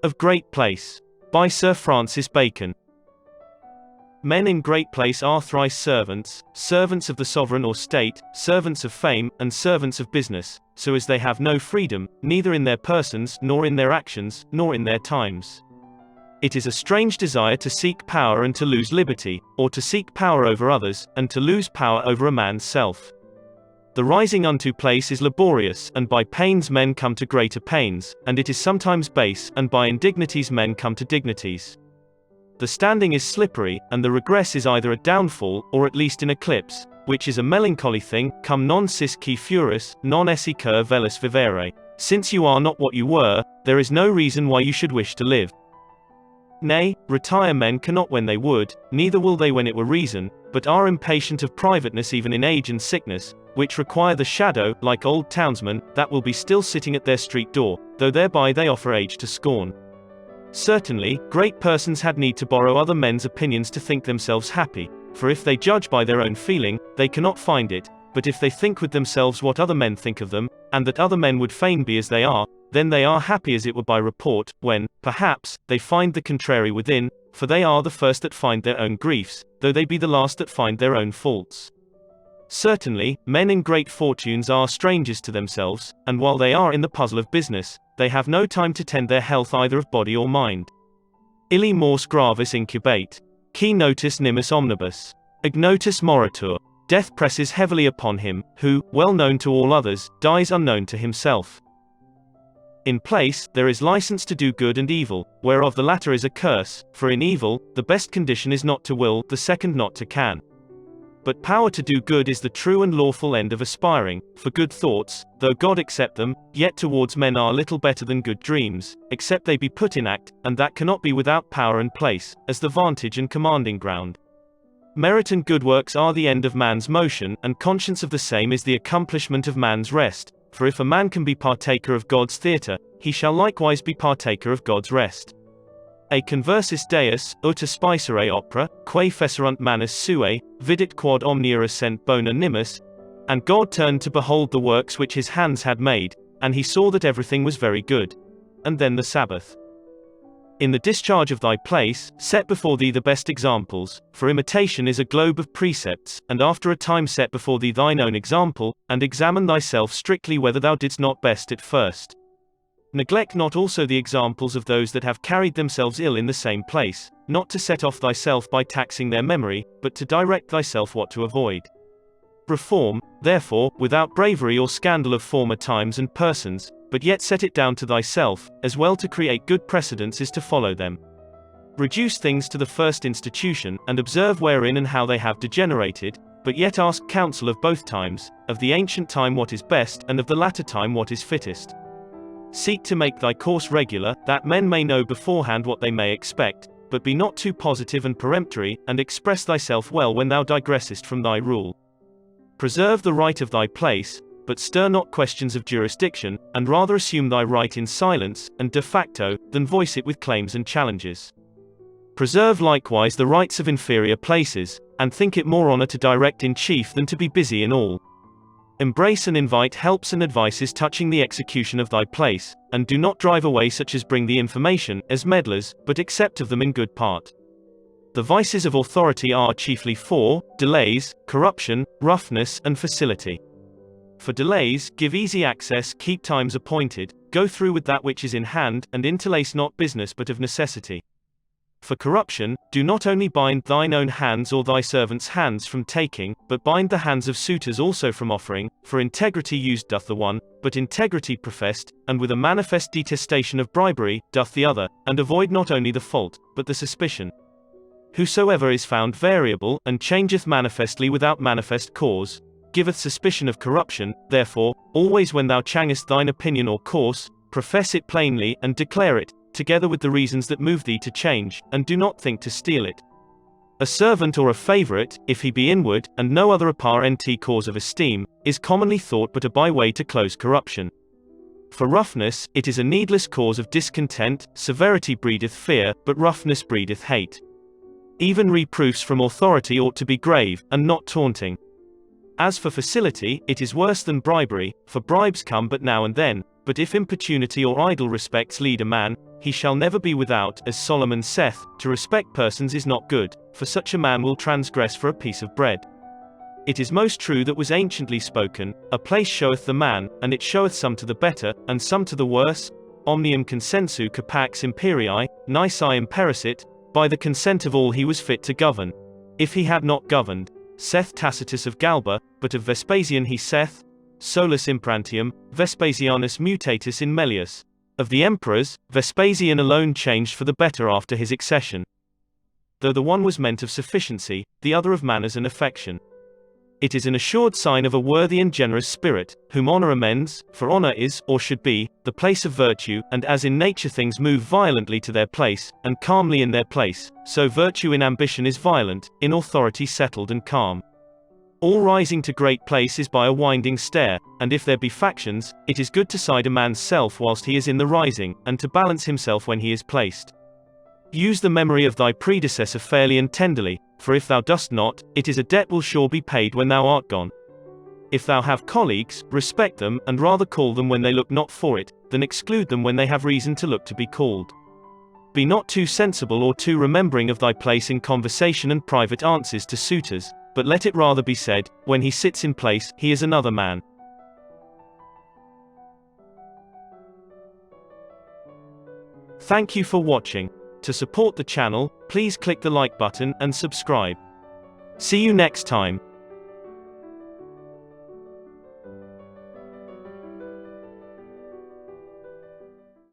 of Great Place. By Sir Francis Bacon. Men in great place are thrice servants, servants of the sovereign or state, servants of fame, and servants of business, so as they have no freedom, neither in their persons, nor in their actions, nor in their times. It is a strange desire to seek power and to lose liberty, or to seek power over others, and to lose power over a man's self. The rising unto place is laborious, and by pains men come to greater pains, and it is sometimes base, and by indignities men come to dignities. The standing is slippery, and the regress is either a downfall, or at least an eclipse, which is a melancholy thing, cum non sis qui furus, non esse cur velis vivere. Since you are not what you were, there is no reason why you should wish to live. Nay, retire men cannot when they would, neither will they when it were reason, but are impatient of privateness even in age and sickness, which require the shadow, like old townsmen, that will be still sitting at their street door, though thereby they offer age to scorn. Certainly, great persons had need to borrow other men's opinions to think themselves happy, for if they judge by their own feeling, they cannot find it, but if they think with themselves what other men think of them, and that other men would fain be as they are, then they are happy as it were by report, when, perhaps, they find the contrary within, for they are the first that find their own griefs, though they be the last that find their own faults. Certainly, men in great fortunes are strangers to themselves, and while they are in the puzzle of business, they have no time to tend their health either of body or mind. Illi mors gravis incubate. Qui notus nimis omnibus. Ignotus moritur. Death presses heavily upon him, who, well known to all others, dies unknown to himself. In place, there is license to do good and evil, whereof the latter is a curse, for in evil, the best condition is not to will, the second not to can. But power to do good is the true and lawful end of aspiring, for good thoughts, though God accept them, yet towards men are little better than good dreams, except they be put in act, and that cannot be without power and place, as the vantage and commanding ground. Merit and good works are the end of man's motion, and conscience of the same is the accomplishment of man's rest, for if a man can be partaker of God's theatre, he shall likewise be partaker of God's rest. A conversis Deus, ut aspicere opera, quae fecerunt manus suae, vidit quod omnia essent bona nimis. And God turned to behold the works which his hands had made, and he saw that everything was very good. And then the Sabbath. In the discharge of thy place, set before thee the best examples, for imitation is a globe of precepts, and after a time set before thee thine own example, and examine thyself strictly whether thou didst not best at first. Neglect not also the examples of those that have carried themselves ill in the same place, not to set off thyself by taxing their memory, but to direct thyself what to avoid. Reform, therefore, without bravery or scandal of former times and persons, but yet set it down to thyself, as well to create good precedents as to follow them. Reduce things to the first institution, and observe wherein and how they have degenerated, but yet ask counsel of both times, of the ancient time what is best, and of the latter time what is fittest. Seek to make thy course regular, that men may know beforehand what they may expect, but be not too positive and peremptory, and express thyself well when thou digressest from thy rule. Preserve the right of thy place, but stir not questions of jurisdiction, and rather assume thy right in silence, and de facto, than voice it with claims and challenges. Preserve likewise the rights of inferior places, and think it more honor to direct in chief than to be busy in all. Embrace and invite helps and advices touching the execution of thy place, and do not drive away such as bring the information, as meddlers, but accept of them in good part. The vices of authority are chiefly four: delays, corruption, roughness, and facility. For delays, give easy access, keep times appointed, go through with that which is in hand, and interlace not business but of necessity. For corruption, do not only bind thine own hands or thy servants' hands from taking, but bind the hands of suitors also from offering, for integrity used doth the one, but integrity professed, and with a manifest detestation of bribery, doth the other, and avoid not only the fault, but the suspicion. Whosoever is found variable, and changeth manifestly without manifest cause, giveth suspicion of corruption. Therefore, always when thou changest thine opinion or course, profess it plainly, and declare it, together with the reasons that move thee to change, and do not think to steal it. A servant or a favorite, if he be inward, and no other apparent cause of esteem, is commonly thought but a byway to close corruption. For roughness, it is a needless cause of discontent. Severity breedeth fear, but roughness breedeth hate. Even reproofs from authority ought to be grave, and not taunting. As for facility, it is worse than bribery, for bribes come but now and then, but if importunity or idle respects lead a man, he shall never be without, as Solomon saith, to respect persons is not good, for such a man will transgress for a piece of bread. It is most true that was anciently spoken, a place showeth the man, and it showeth some to the better, and some to the worse. Omnium consensu capax imperii, nisi imperissit, by the consent of all he was fit to govern. If he had not governed, saith Tacitus of Galba, but of Vespasian he saith, solus imprantium, Vespasianus mutatis in melius. Of the emperors, Vespasian alone changed for the better after his accession. Though the one was meant of sufficiency, the other of manners and affection. It is an assured sign of a worthy and generous spirit, whom honor amends, for honor is, or should be, the place of virtue, and as in nature things move violently to their place, and calmly in their place, so virtue in ambition is violent, in authority settled and calm. All rising to great place is by a winding stair, and if there be factions, it is good to side a man's self whilst he is in the rising, and to balance himself when he is placed. Use the memory of thy predecessor fairly and tenderly, for if thou dost not, it is a debt will sure be paid when thou art gone. If thou have colleagues, respect them, and rather call them when they look not for it, than exclude them when they have reason to look to be called. Be not too sensible or too remembering of thy place in conversation and private answers to suitors, but let it rather be said, when he sits in place, he is another man. Thank you for watching. To support the channel, please click the like button and subscribe. See you next time.